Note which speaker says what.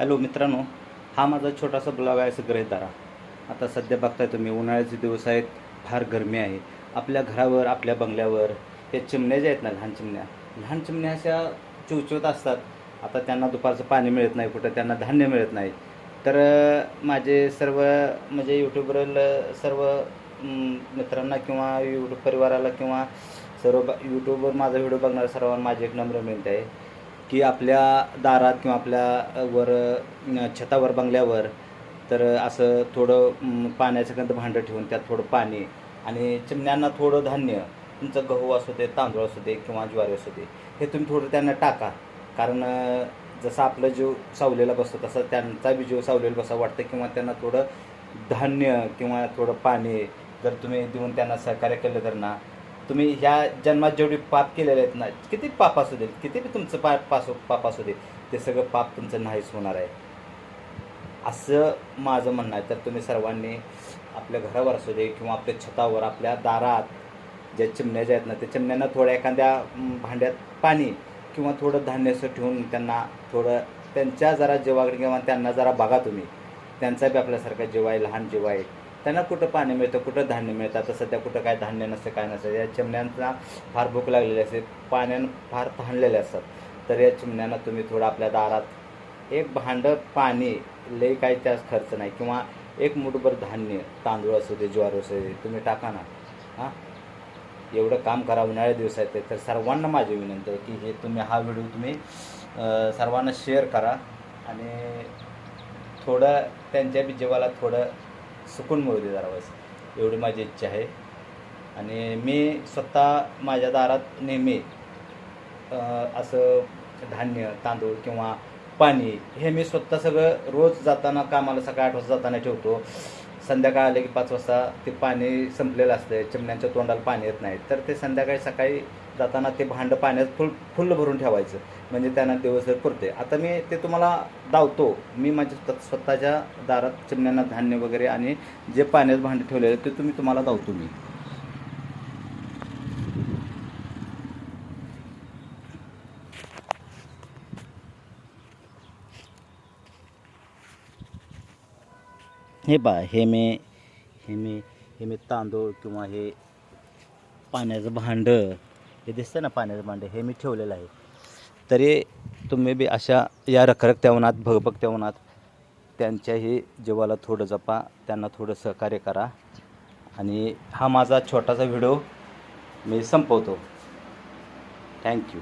Speaker 1: Hello मित्रांनो, हा माझा छोटासा ब्लॉग आहे गृहीत धरा. आता सध्या बघताय तुम्ही, उन्हाळ्याचे दिवस आहेत, फार गरमी आहे. आपल्या घरावर, आपल्या बंगल्यावर हे चिमण्या जे आहेत ना, लहान चिमण्या अशा चिवचिवत असतात. आता त्यांना दुपारचं पाणी मिळत नाही, कुठं त्यांना धान्य मिळत नाही. तर माझे सर्व म्हणजे यूट्यूबवरील सर्व मित्रांना किंवा यूट्यूब परिवाराला किंवा यूट्यूबवर माझा व्हिडिओ बघणाऱ्या सर्वांना माझी एक नम्र विनंती आहे की आपल्या दारात किंवा आपल्या छतावर बंगल्यावर तर असं थोडं पाण्याचं गंध भांडं ठेवून त्यात थोडं पाणी आणि चिमण्यांना थोडं धान्य, तुमचं गहू असू दे, तांदूळ असू दे किंवा ज्वारी असू दे, हे तुम्ही थोडं त्यांना टाका. कारण जसं आपला जीव सावलेला बसतो तसं त्यांचा बी जीव सावलेला बसा वाटतं. किंवा त्यांना थोडं धान्य किंवा थोडं पाणी जर तुम्ही देऊन त्यांना सहकार्य केलं तर ना, तुम्ही ह्या जन्मात जेवढे पाप केलेले आहेत ना, किती पाप असू दे, किती बी तुमचं पाप असू दे, ते सगळं पाप तुमचं नाहीच होणार आहे, असं माझं म्हणणं आहे. तर तुम्ही सर्वांनी आपल्या घरावर असू दे किंवा आपल्या छतावर, आपल्या दारात ज्या चिमण्या ज्या आहेत ना, त्या चिमण्यांना थोड्या एखाद्या भांड्यात पाणी किंवा थोडं धान्य असं ठेवून त्यांना थोडं त्यांच्या जरा जीवाकडे किंवा त्यांना जरा बघा तुम्ही. त्यांचा बी आपल्यासारखा जीव आहे, लहान जीव आहे. त्यांना कुठं पाणी मिळतं, कुठं धान्य मिळतं. आता सध्या कुठं काय धान्य नसतं, काय नसतं. या चिमण्यांना फार भूक लागलेली असते, पाण्यानं फार तहानलेले असतात. तर या चिमण्यांना तुम्ही थोडं आपल्या दारात एक भांडं पाणी, लई काही त्यास खर्च नाही, किंवा एक मुठभर धान्य, तांदूळ असू दे, ज्वार असू दे, तुम्ही टाका ना. हां, एवढं काम करा, उन्हाळ्या दिवस आहेत. तर सर्वांना माझी विनंती आहे की हे तुम्ही हा व्हिडिओ तुम्ही सर्वांना शेअर करा आणि थोडं त्यांच्या बी जीवाला थोडं सुकून मिळू दे जरा बस, एवढी माझी इच्छा आहे. आणि मी स्वतः माझ्या दारात नेहमी असं धान्य, तांदूळ किंवा पाणी हे मी स्वतः सगळं रोज जाताना कामाला सकाळी 8 वाजता जाताना ठेवतो. संध्याकाळ आले की 5 वाजता ते पाणी संपलेलं असतं, चिमण्यांच्या तोंडाला पाणी येत नाही, तर ते संध्याकाळी सकाळी जाताना ते भांडं पाण्यात फुल भरून ठेवायचं, म्हणजे त्यांना दिवसभर पुरते. आता मी ते तुम्हाला दावतो. मी माझ्या स्वतःच्या दारात चिमण्यांना धान्य वगैरे आणि जे पाण्याचं भांडं ठेवलेलं ते तुम्हाला दावतो मी. हे पहा, हे मी तांदूळ किंवा हे पाण्याचं भांडं, हे दिसतं ना पाण्याचं भांडं, हे मी ठेवलेलं आहे. तरी तुम्ही बी अशा या रखरखत्या उन्हात, भगभगत्या उन्हात त्यांच्याही जीवाला थोडं जपा, त्यांना थोडं सहकार्य करा. आणि हा माझा छोटासा व्हिडिओ मी संपवतो. थँक्यू.